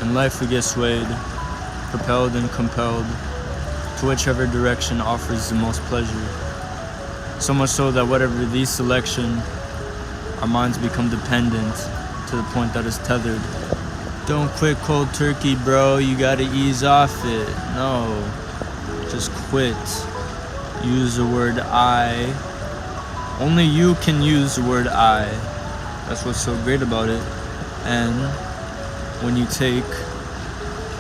In life we get swayed, propelled and compelled to whichever direction offers the most pleasure. So much so that whatever the selection, our minds become dependent to the point that it's tethered. Don't quit cold turkey, bro. You gotta ease off it. No, just quit. Use the word I. Only you can use the word I. That's what's so great about it. And when you take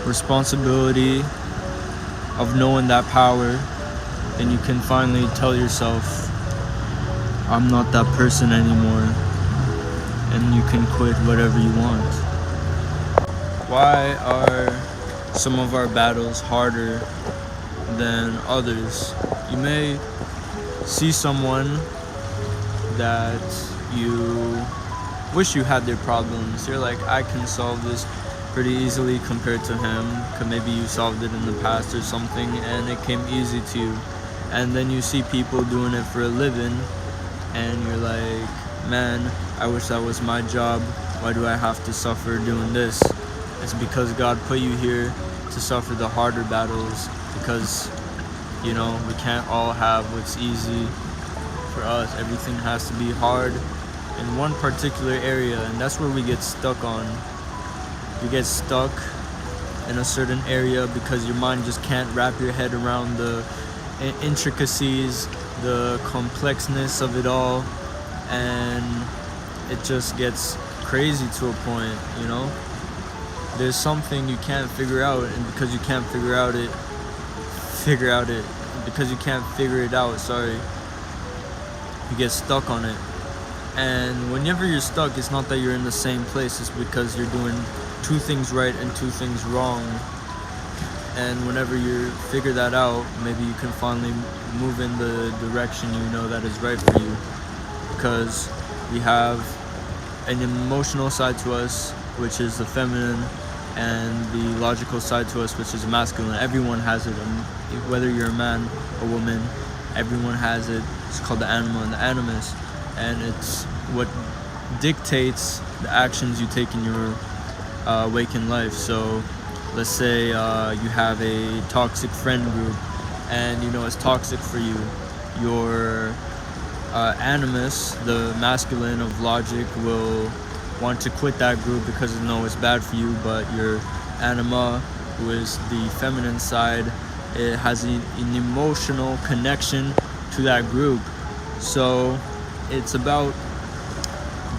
responsibility of knowing that power, then you can finally tell yourself, I'm not that person anymore. And you can quit whatever you want. Why are some of our battles harder than others? You may see someone that you wish you had their problems. You're like, I can solve this pretty easily compared to him, because maybe you solved it in the past or something and it came easy to you. And then you see people doing it for a living and you're like, man, I wish that was my job. Why do I have to suffer doing this? It's because God put you here to suffer the harder battles, because you know, we can't all have what's easy for us. Everything has to be hard in one particular area, and that's where we get stuck on. You get stuck in a certain area because your mind just can't wrap your head around the intricacies, the complexness of it all, and it just gets crazy to a point, you know? There's something you can't figure out, and because you can't figure it out, you get stuck on it. And whenever you're stuck, it's not that you're in the same place, it's because you're doing two things right and two things wrong. And whenever you figure that out, maybe you can finally move in the direction you know that is right for you. Because we have an emotional side to us, which is the feminine, and the logical side to us, which is masculine. Everyone has it, and whether you're a man or woman, everyone has it. It's called the animal and the animus, and it's what dictates the actions you take in your waking life. So let's say you have a toxic friend group and you know it's toxic for you. Your animus, the masculine of logic, will want to quit that group because you know it's bad for you, but your anima, who is the feminine side, it has an emotional connection to that group. So it's about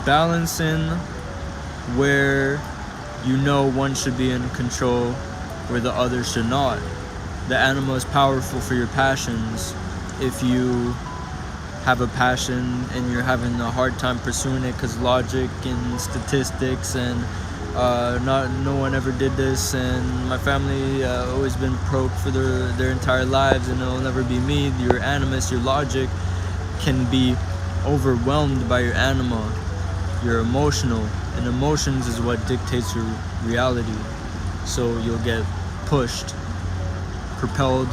balancing where you know one should be in control, where the other should not. The anima is powerful for your passions. If you have a passion and you're having a hard time pursuing it because logic and statistics and no one ever did this, and my family always been broke for their entire lives and it'll never be me, your animus, your logic can be overwhelmed by your anima. You're emotional, and emotions is what dictates your reality. So you'll get pushed, propelled,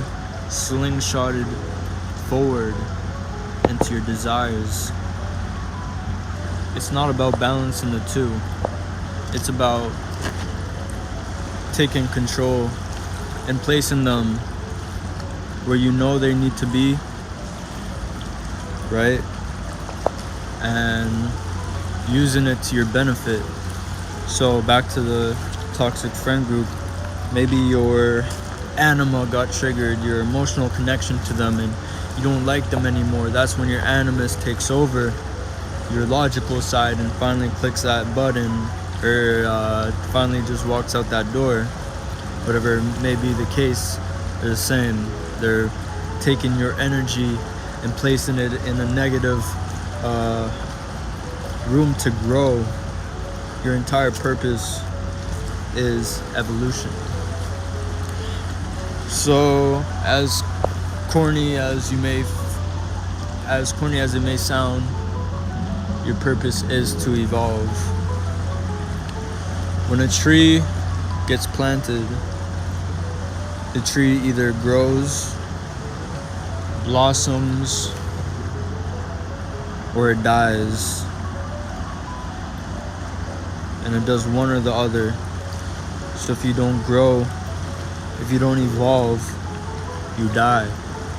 slingshotted forward into your desires. It's not about balancing the two. It's about taking control and placing them where you know they need to be, right? And using it to your benefit. So back to the toxic friend group, maybe your anima got triggered, your emotional connection to them, and you don't like them anymore. That's when your animus takes over your logical side and finally clicks that button, or finally just walks out that door. Whatever may be the case, they're the same. They're taking your energy and placing it in a negative room to grow. Your entire purpose is evolution. So as corny as it may sound, your purpose is to evolve. When a tree gets planted, the tree either grows, blossoms, or it dies. And it does one or the other. So if you don't grow, if you don't evolve, you die.